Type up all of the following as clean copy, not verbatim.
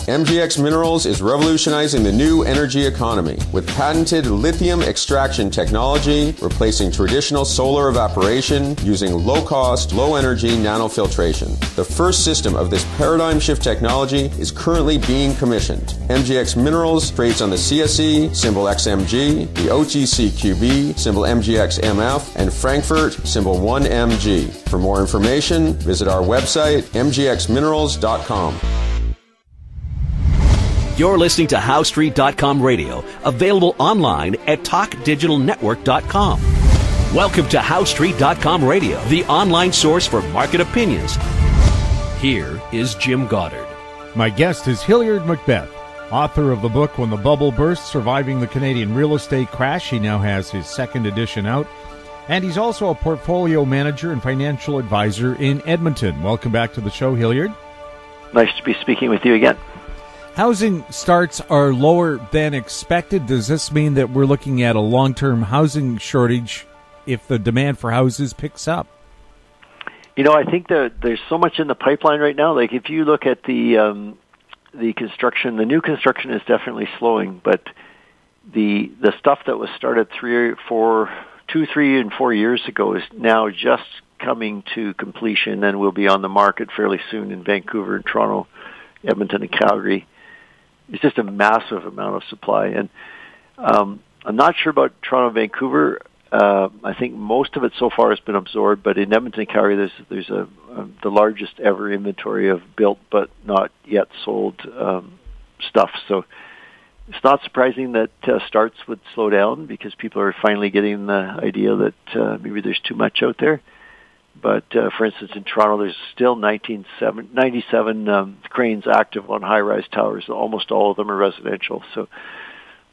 MGX Minerals is revolutionizing the new energy economy with patented lithium extraction technology, replacing traditional solar evaporation using low-cost, low-energy nanofiltration. The first system of this paradigm shift technology is currently being commissioned. MGX Minerals trades on the CSE, symbol XMG, the OTCQB, symbol MGXMF, and Frankfurt, symbol 1MG. For more information, visit our website, mgxminerals.com. You're listening to HowStreet.com radio, available online at TalkDigitalNetwork.com. Welcome to HowStreet.com radio, the online source for market opinions. Here is Jim Goddard. My guest is Hilliard MacBeth, author of the book When the Bubble Burst, Surviving the Canadian Real Estate Crash. He now has his second edition out. And he's also a portfolio manager and financial advisor in Edmonton. Welcome back to the show, Hilliard. Nice to be speaking with you again. Housing starts are lower than expected. Does this mean that we're looking at a long-term housing shortage if the demand for houses picks up? You know, I think that there's so much in the pipeline right now. Like if you look at the construction, the new construction is definitely slowing, but the stuff that was started 3 and 4 years ago is now just coming to completion and will be on the market fairly soon in Vancouver and Toronto, Edmonton and Calgary. It's just a massive amount of supply. And I'm not sure about Toronto and Vancouver. I think most of it so far has been absorbed, but in Edmonton and Calgary there's the largest ever inventory of built but not yet sold stuff. So it's not surprising that starts would slow down because people are finally getting the idea that maybe there's too much out there. But, for instance, in Toronto, there's still 97 cranes active on high-rise towers. Almost all of them are residential. So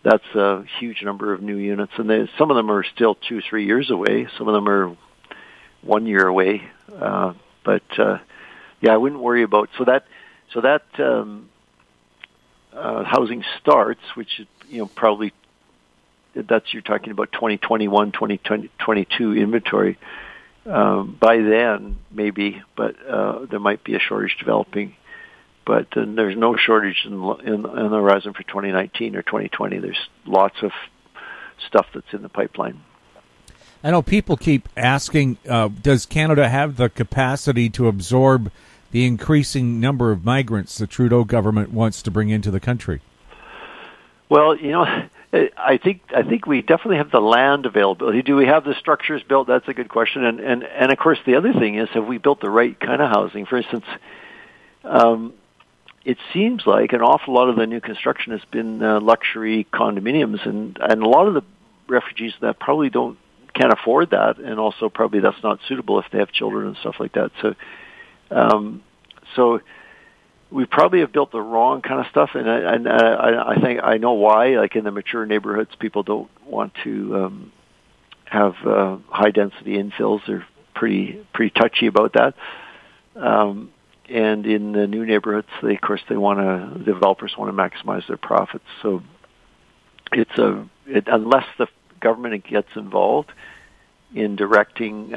that's a huge number of new units. And some of them are still 2-3 years away. Some of them are 1 year away. But I wouldn't worry about... So that housing starts, which is, probably... you're talking about 2021, 2022 inventory. By then, maybe, but there might be a shortage developing. But there's no shortage in the horizon for 2019 or 2020. There's lots of stuff that's in the pipeline. I know people keep asking, does Canada have the capacity to absorb the increasing number of migrants the Trudeau government wants to bring into the country? Well, I think we definitely have the land availability. Do we have the structures built? That's a good question. And of course, the other thing is, have we built the right kind of housing? For instance, it seems like an awful lot of the new construction has been luxury condominiums, and a lot of the refugees that probably can't afford that, and also probably that's not suitable if they have children and stuff like that. So we probably have built the wrong kind of stuff, and I think I know why. Like in the mature neighborhoods, people don't want to have high density infills. They're pretty touchy about that. And in the new neighborhoods, developers want to maximize their profits. So unless the government gets involved in directing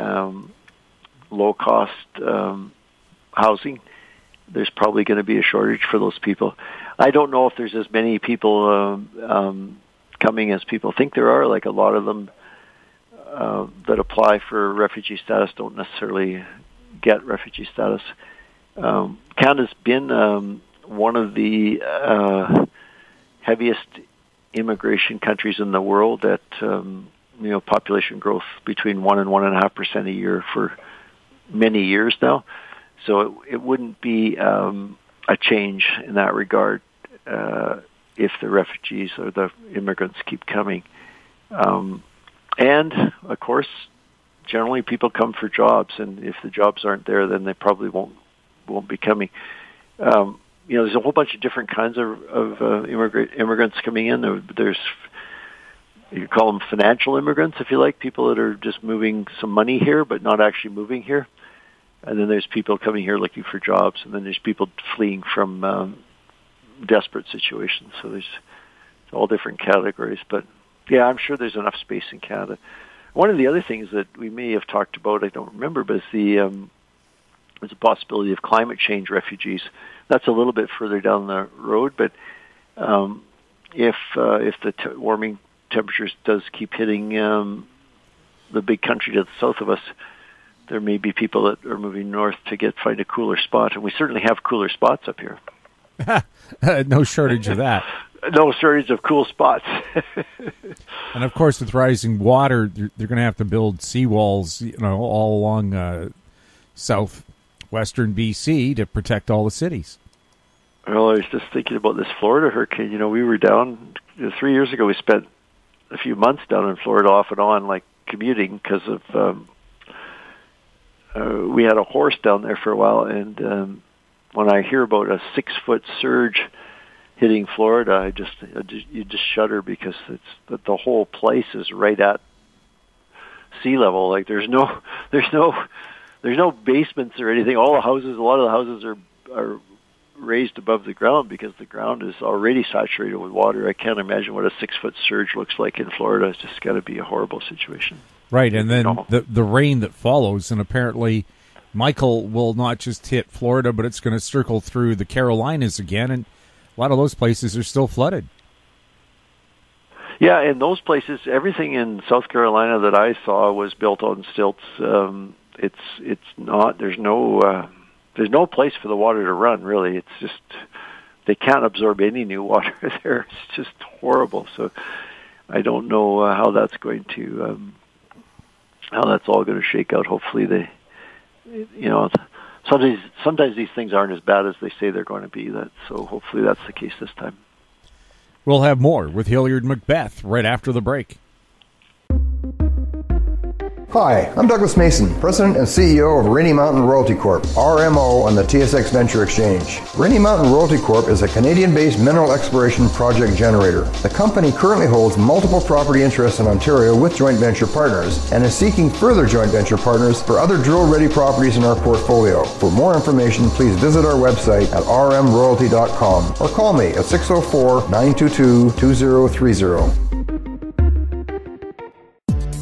low cost housing, there's probably going to be a shortage for those people. I don't know if there's as many people coming as people think there are. Like a lot of them that apply for refugee status don't necessarily get refugee status. Canada's been one of the heaviest immigration countries in the world at population growth between 1 and 1.5% a year for many years now. So it wouldn't be a change in that regard if the refugees or the immigrants keep coming. And, of course, generally people come for jobs, and if the jobs aren't there, then they probably won't be coming. There's a whole bunch of different kinds of immigrants coming in. There's, you call them financial immigrants, if you like, people that are just moving some money here but not actually moving here. And then there's people coming here looking for jobs, and then there's people fleeing from desperate situations. So there's all different categories. But, yeah, I'm sure there's enough space in Canada. One of the other things that we may have talked about, I don't remember, but is there's a possibility of climate change refugees, that's a little bit further down the road. But if the warming temperatures does keep hitting the big country to the south of us, there may be people that are moving north to find a cooler spot, and we certainly have cooler spots up here. No shortage of that. No shortage of cool spots. And of course, with rising water, they're going to have to build seawalls, all along southwestern BC to protect all the cities. Well, I was just thinking about this Florida hurricane. We were down 3 years ago. We spent a few months down in Florida off and on, like commuting, because of we had a horse down there for a while, and when I hear about a 6-foot surge hitting Florida, you just shudder, because the whole place is right at sea level. Like there's no basements or anything. A lot of the houses are raised above the ground because the ground is already saturated with water. I can't imagine what a 6-foot surge looks like in Florida. It's just got to be a horrible situation. Right, and then the rain that follows, and apparently Michael will not just hit Florida, but it's going to circle through the Carolinas again, and a lot of those places are still flooded. Yeah, in those places, everything in South Carolina that I saw was built on stilts. It's not. There's no place for the water to run, really. It's just they can't absorb any new water there. It's just horrible. So I don't know how that's going to how that's all going to shake out. Hopefully sometimes these things aren't as bad as they say they're going to be. So hopefully that's the case this time. We'll have more with Hilliard MacBeth right after the break. Hi, I'm Douglas Mason, President and CEO of Rainy Mountain Royalty Corp., RMO, on the TSX Venture Exchange. Rainy Mountain Royalty Corp. is a Canadian-based mineral exploration project generator. The company currently holds multiple property interests in Ontario with joint venture partners and is seeking further joint venture partners for other drill-ready properties in our portfolio. For more information, please visit our website at rmroyalty.com or call me at 604-922-2030.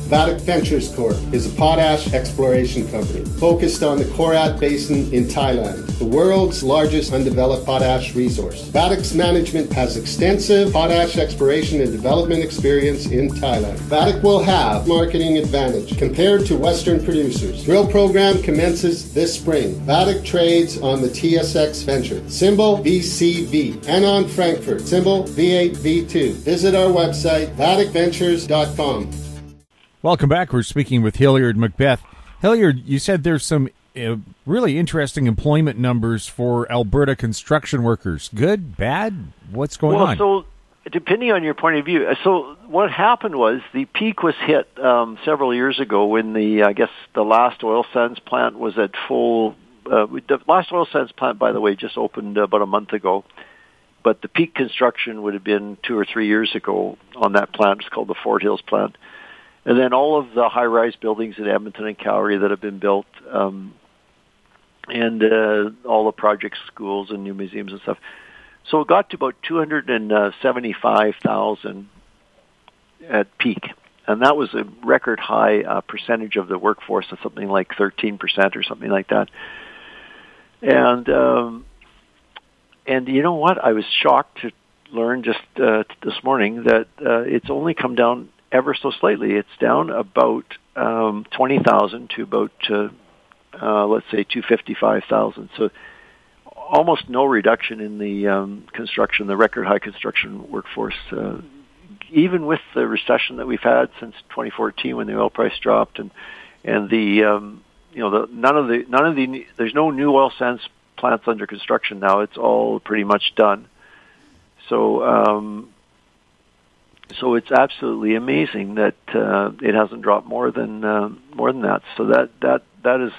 Vatic Ventures Corp. is a potash exploration company focused on the Korat Basin in Thailand, the world's largest undeveloped potash resource. Vatic's management has extensive potash exploration and development experience in Thailand. Vatic will have marketing advantage compared to Western producers. Drill program commences this spring. Vatic trades on the TSX Venture, symbol VCV, and on Frankfurt, symbol V8V2. Visit our website, vaticventures.com. Welcome back. We're speaking with Hilliard MacBeth. Hilliard, you said there's some really interesting employment numbers for Alberta construction workers. Good, bad? What's going on? So depending on your point of view, so what happened was the peak was hit several years ago when the last oil sands plant was at full. The last oil sands plant, by the way, just opened about a month ago. But the peak construction would have been 2 or 3 years ago on that plant. It's called the Fort Hills plant. And then all of the high-rise buildings in Edmonton and Calgary that have been built, and all the projects, schools, and new museums and stuff. So it got to about 275,000 at peak. And that was a record high percentage of the workforce of something like 13% or something like that. And you know what? I was shocked to learn just this morning that it's only come down ever so slightly. It's down about 20,000 to about, let's say, 255,000. So almost no reduction in the the record high construction workforce, even with the recession that we've had since 2014 when the oil price dropped, and there's no new oil sands plants under construction now. It's all pretty much done. So it's absolutely amazing that it hasn't dropped more than that. So that is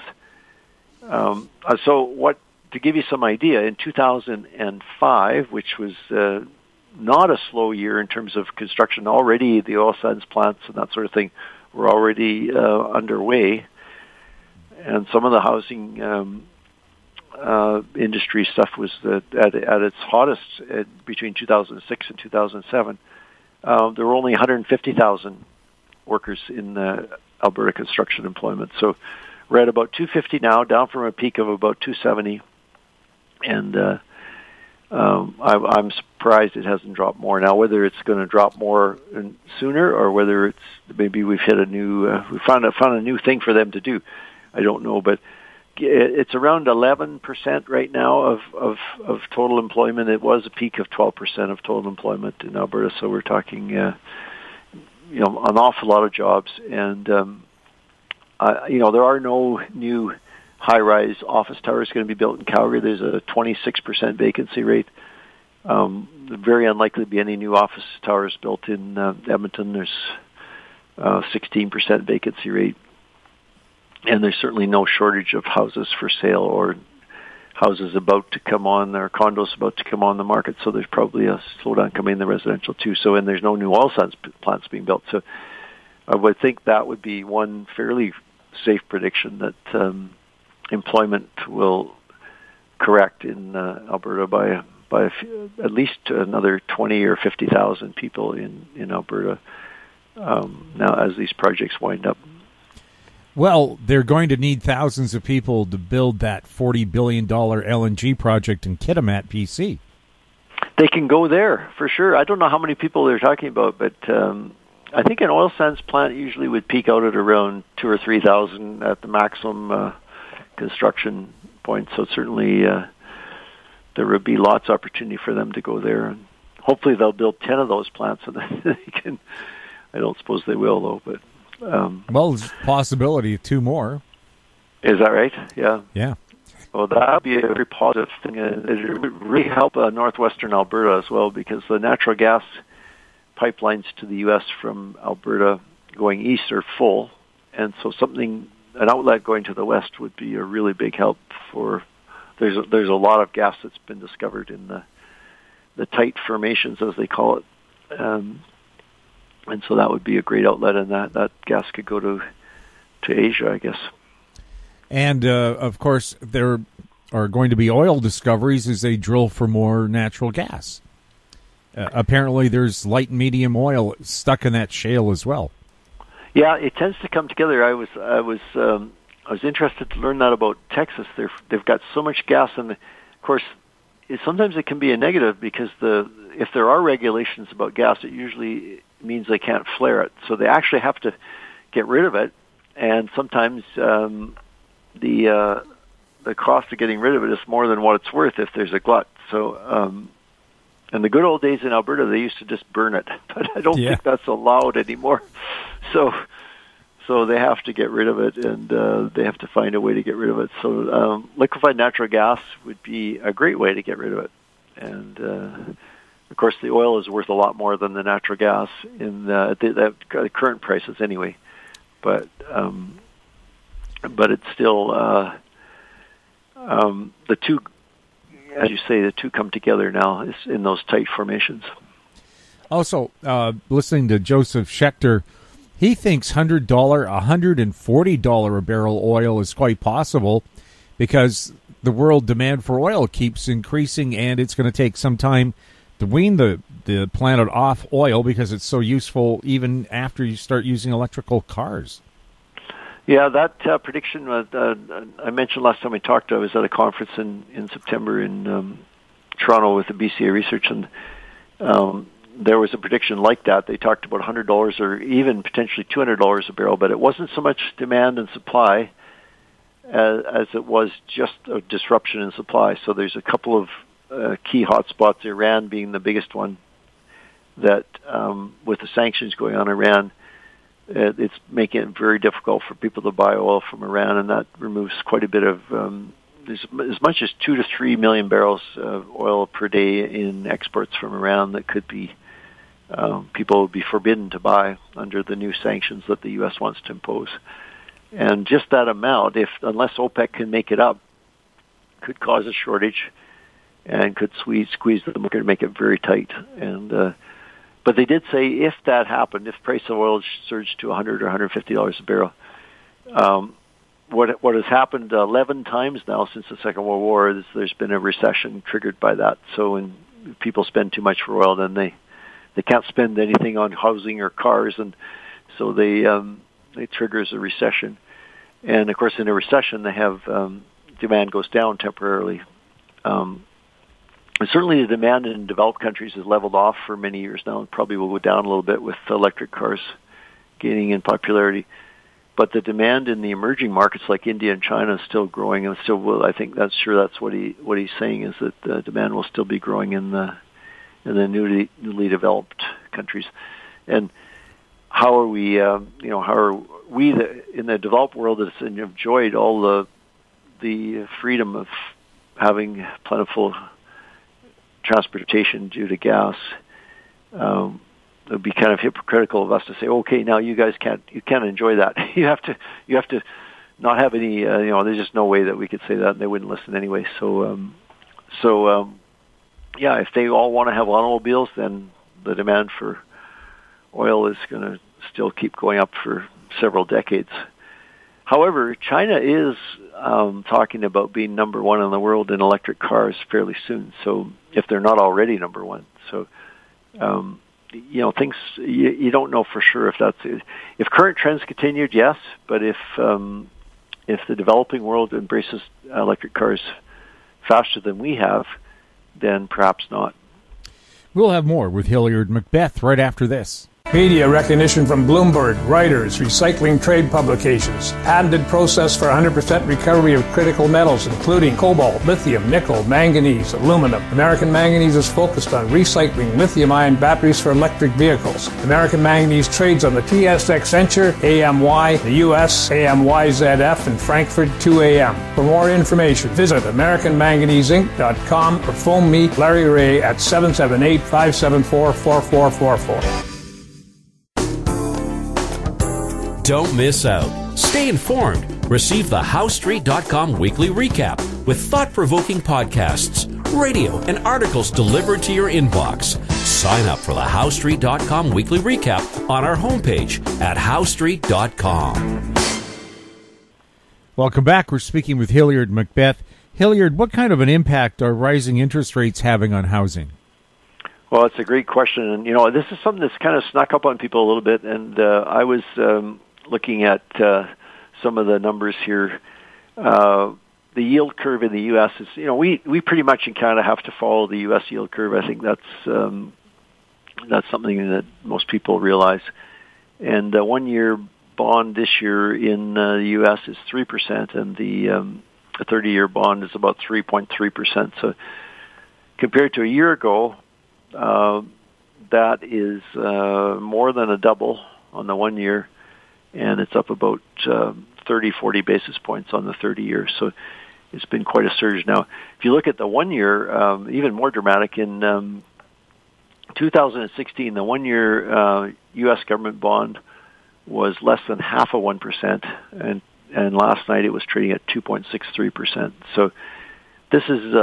so what, to give you some idea, in 2005, which was not a slow year in terms of construction, already the oil sands plants and that sort of thing were already underway, and some of the housing industry stuff was at its hottest between 2006 and 2007. There were only 150,000 workers in Alberta construction employment. So we're at about 250 now, down from a peak of about 270. And I'm surprised it hasn't dropped more. Now, whether it's going to drop more sooner or whether it's maybe we've hit a new, we found a new thing for them to do, I don't know. But it's around 11% right now of total employment. It was a peak of 12% of total employment in Alberta. So we're talking, an awful lot of jobs. And there are no new high-rise office towers going to be built in Calgary. There's a 26% vacancy rate. Very unlikely to be any new office towers built in Edmonton. There's 16% vacancy rate. And there's certainly no shortage of houses for sale or houses about to come on, or condos about to come on the market. So there's probably a slowdown coming in the residential too. So, and there's no new oil sands plants being built. So I would think that would be one fairly safe prediction that employment will correct in Alberta by at least another 20 or 50,000 people in Alberta now as these projects wind up. Well, they're going to need thousands of people to build that $40 billion LNG project in Kitimat, BC. They can go there, for sure. I don't know how many people they're talking about, but I think an oil sands plant usually would peak out at around 2,000 or 3,000 at the maximum construction point. So certainly there would be lots of opportunity for them to go there. And hopefully they'll build 10 of those plants so that they can. I don't suppose they will, though, but... well, there's a possibility of 2 more. Is that right? Yeah. Yeah. Well, that would be a very positive thing. It would really help northwestern Alberta as well, because the natural gas pipelines to the U.S. from Alberta going east are full, and so an outlet going to the west would be a really big help for. There's a lot of gas that's been discovered in the tight formations, as they call it. And so that would be a great outlet, and that gas could go to Asia, I guess. And, of course, there are going to be oil discoveries as they drill for more natural gas. Apparently there's light and medium oil stuck in that shale as well. Yeah, it tends to come together. I was interested to learn that about Texas. They've got so much gas, and of course, sometimes it can be a negative because if there are regulations about gas, it usually means they can't flare it. So they actually have to get rid of it, and sometimes the cost of getting rid of it is more than what it's worth if there's a glut. So, in the good old days in Alberta, they used to just burn it, but I don't think that's allowed anymore. So they have to get rid of it, and they have to find a way to get rid of it. So liquefied natural gas would be a great way to get rid of it. And of course, the oil is worth a lot more than the natural gas in the current prices anyway. But it's still the two, as you say, the two come together now is in those tight formations. Also, listening to Joseph Schechter, he thinks $100, $140 a barrel oil is quite possible because the world demand for oil keeps increasing, and it's going to take some time to wean the planet off oil because it's so useful even after you start using electrical cars. Yeah, that prediction I mentioned last time we talked. I was at a conference in September in Toronto with the BCA Research, and there was a prediction like that. They talked about $100 or even potentially $200 a barrel, but it wasn't so much demand and supply as it was just a disruption in supply. So there's a couple of key hotspots, Iran being the biggest one, that with the sanctions going on Iran, it's making it very difficult for people to buy oil from Iran, and that removes quite a bit of, as much as 2 to 3 million barrels of oil per day in exports from Iran that could be, people would be forbidden to buy under the new sanctions that the U.S. wants to impose. And just that amount, unless OPEC can make it up, could cause a shortage and could squeeze the market and make it very tight. And but they did say if that happened, if price of oil surged to $100 or $150 a barrel, what has happened 11 times now since the Second World War is there's been a recession triggered by that. So when people spend too much for oil, then they can't spend anything on housing or cars, and so it triggers a recession. And of course, in a recession, they have demand goes down temporarily. certainly the demand in developed countries has leveled off for many years now, and probably will go down a little bit with electric cars gaining in popularity. But the demand in the emerging markets like India and China is still growing, and still will. I think that's what he's saying is that the demand will still be growing in the newly developed countries. And how are we? In the developed world that's enjoyed all the freedom of having plentiful transportation due to gas? It would be kind of hypocritical of us to say, okay, now you guys can't enjoy that. you have to not have any. There's just no way that we could say that, and they wouldn't listen anyway. So if they all want to have automobiles, then the demand for oil is going to still keep going up for several decades. However, China is talking about being number one in the world in electric cars fairly soon. So if they're not already number one, so. Things you don't know for sure if current trends continued, yes, but if the developing world embraces electric cars faster than we have, then perhaps not. We'll have more with Hilliard MacBeth right after this. Media recognition from Bloomberg, Reuters, recycling trade publications. Patented process for 100% recovery of critical metals, including cobalt, lithium, nickel, manganese, aluminum. American Manganese is focused on recycling lithium-ion batteries for electric vehicles. American Manganese trades on the TSX Venture, AMY, the US, AMYZF, and Frankfurt 2AM. For more information, visit AmericanManganeseInc.com or phone me, Larry Ray, at 778-574-4444. Don't miss out. Stay informed. Receive the HowStreet.com weekly recap with thought-provoking podcasts, radio, and articles delivered to your inbox. Sign up for the HowStreet.com weekly recap on our homepage at HowStreet.com. Welcome back. We're speaking with Hilliard MacBeth. Hilliard, what kind of an impact are rising interest rates having on housing? Well, it's a great question. And, this is something that's kind of snuck up on people a little bit. And I was looking at some of the numbers here. The yield curve in the U.S. is, we pretty much in Canada have to follow the U.S. yield curve. I think that's something that most people realize. And the 1-year bond this year in the U.S. is 3%, and the 30-year bond is about 3.3%. So compared to a year ago, that is more than a double on the 1 year, and it's up about 30-40 basis points on the 30 years. So it's been quite a surge. Now, if you look at the 1 year, even more dramatic. In 2016, the 1 year U.S. government bond was less than half of 1%, and last night it was trading at 2.63%. So this is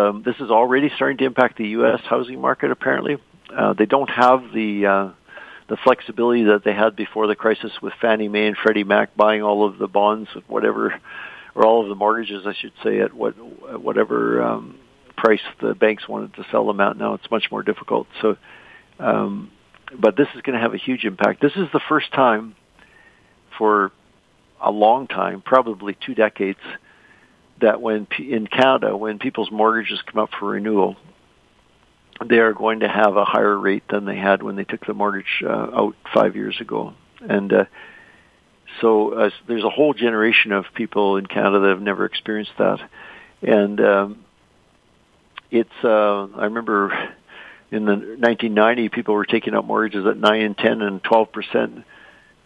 already starting to impact the U.S. housing market. Apparently, they don't have the flexibility that they had before the crisis with Fannie Mae and Freddie Mac buying all of the bonds at whatever, or all of the mortgages, I should say, at whatever price the banks wanted to sell them at. Now it's much more difficult. So, but this is going to have a huge impact. This is the first time for a long time, probably 2 decades, that in Canada, when people's mortgages come up for renewal, they are going to have a higher rate than they had when they took the mortgage out 5 years ago. And so there's a whole generation of people in Canada that have never experienced that. And I remember in the 1990, people were taking out mortgages at 9 and 10 and 12%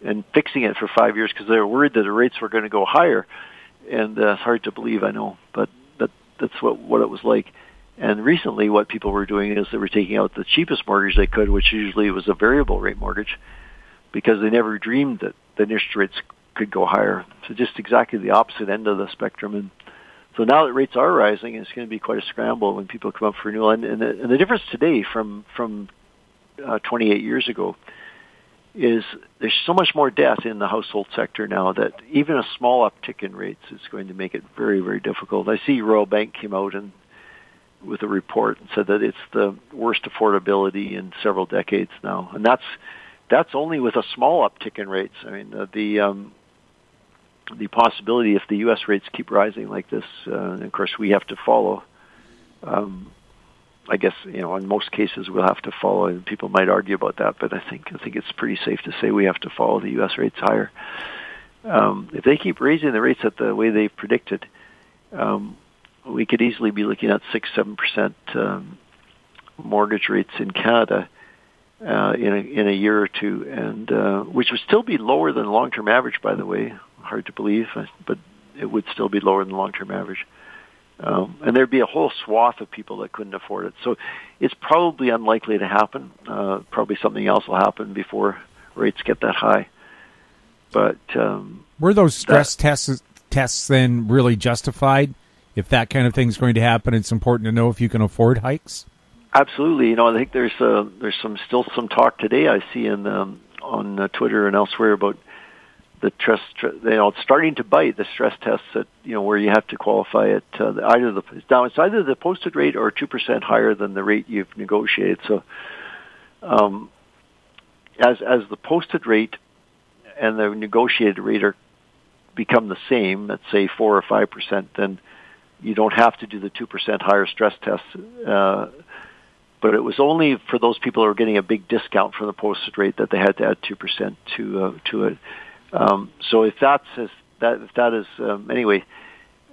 and fixing it for 5 years because they were worried that the rates were going to go higher. And it's hard to believe, I know, but that's what it was like. And recently what people were doing is they were taking out the cheapest mortgage they could, which usually was a variable rate mortgage, because they never dreamed that the interest rates could go higher. So just exactly the opposite end of the spectrum. And so now that rates are rising, it's going to be quite a scramble when people come up for renewal. And the difference today from 28 years ago is there's so much more debt in the household sector now that even a small uptick in rates is going to make it very, very difficult. I see Royal Bank came out with a report and said that it's the worst affordability in several decades now, and that's only with a small uptick in rates. I mean, the possibility if the U.S. rates keep rising like this, and of course we have to follow, I guess, in most cases we'll have to follow, and people might argue about that, but I think it's pretty safe to say we have to follow the U.S. rates higher. If they keep raising the rates at the way they've predicted, we could easily be looking at 6-7% mortgage rates in Canada in a year or two, and which would still be lower than the long-term average, by the way. Hard to believe, but it would still be lower than the long-term average. And there'd be a whole swath of people that couldn't afford it. So it's probably unlikely to happen. Probably something else will happen before rates get that high. But were those stress tests then really justified? If that kind of thing's going to happen, it's important to know if you can afford hikes. Absolutely. I think there's still some talk today I see on Twitter and elsewhere about the it's starting to bite, the stress tests that where you have to qualify at it's either the posted rate or 2% higher than the rate you've negotiated. So as the posted rate and the negotiated rate become the same, let's say 4 or 5%, then you don't have to do the 2% higher stress test. But it was only for those people who are getting a big discount from the posted rate that they had to add 2% to it. So if that is anyway,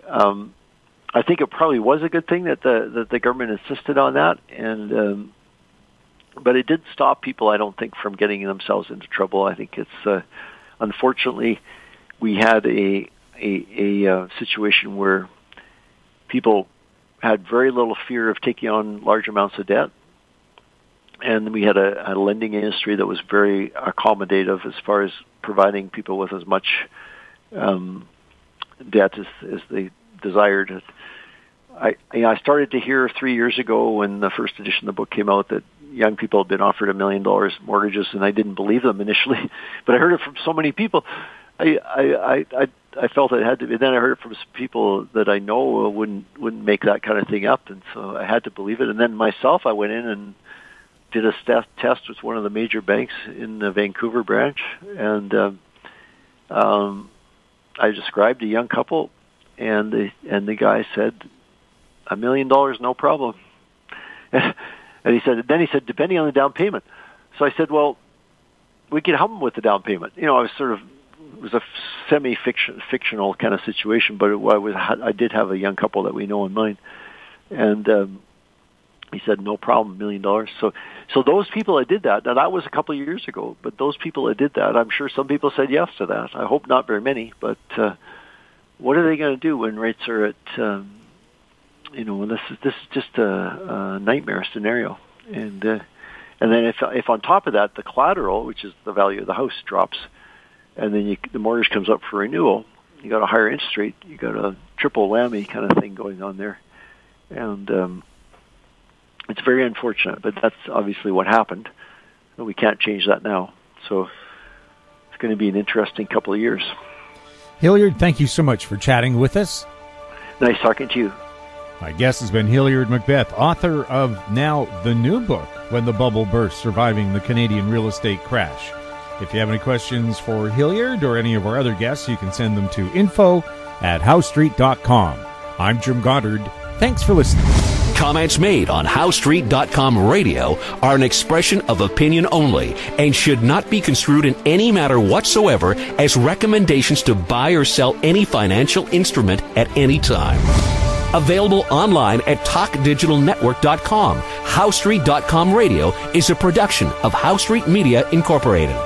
I think it probably was a good thing that the government insisted on that, and but it did stop people, I don't think, from getting themselves into trouble. I think it's unfortunately we had a situation where people had very little fear of taking on large amounts of debt. And we had a lending industry that was very accommodative as far as providing people with as much debt as they desired. I started to hear 3 years ago when the first edition of the book came out that young people had been offered $1 million mortgages, and I didn't believe them initially, but I heard it from so many people. I felt it had to be. Then I heard it from some people that I know wouldn't make that kind of thing up, and so I had to believe it. And then myself, I went in and did a test with one of the major banks in the Vancouver branch, and I described a young couple, and the guy said, $1 million, no problem. And he said, depending on the down payment. So I said, well, we could help him with the down payment. I was it was a semi-fictional kind of situation, but I did have a young couple that we know in mind, and he said, no problem, $1 million. So those people that did that, now that was a couple of years ago, but those people that did that, I'm sure some people said yes to that. I hope not very many, but what are they going to do when rates are at, this is just a nightmare scenario. And then if on top of that, the collateral, which is the value of the house, drops, and then the mortgage comes up for renewal, you got a higher interest rate, you got a triple whammy kind of thing going on there. And it's very unfortunate, but that's obviously what happened. We can't change that now. So it's going to be an interesting couple of years. Hilliard, thank you so much for chatting with us. Nice talking to you. My guest has been Hilliard MacBeth, author of now the new book, When the Bubble Burst, Surviving the Canadian Real Estate Crash. If you have any questions for Hilliard or any of our other guests, you can send them to info@howstreet.com. I'm Jim Goddard. Thanks for listening. Comments made on HowStreet.com radio are an expression of opinion only and should not be construed in any matter whatsoever as recommendations to buy or sell any financial instrument at any time. Available online at TalkDigitalNetwork.com. HowStreet.com radio is a production of HowStreet Media Incorporated.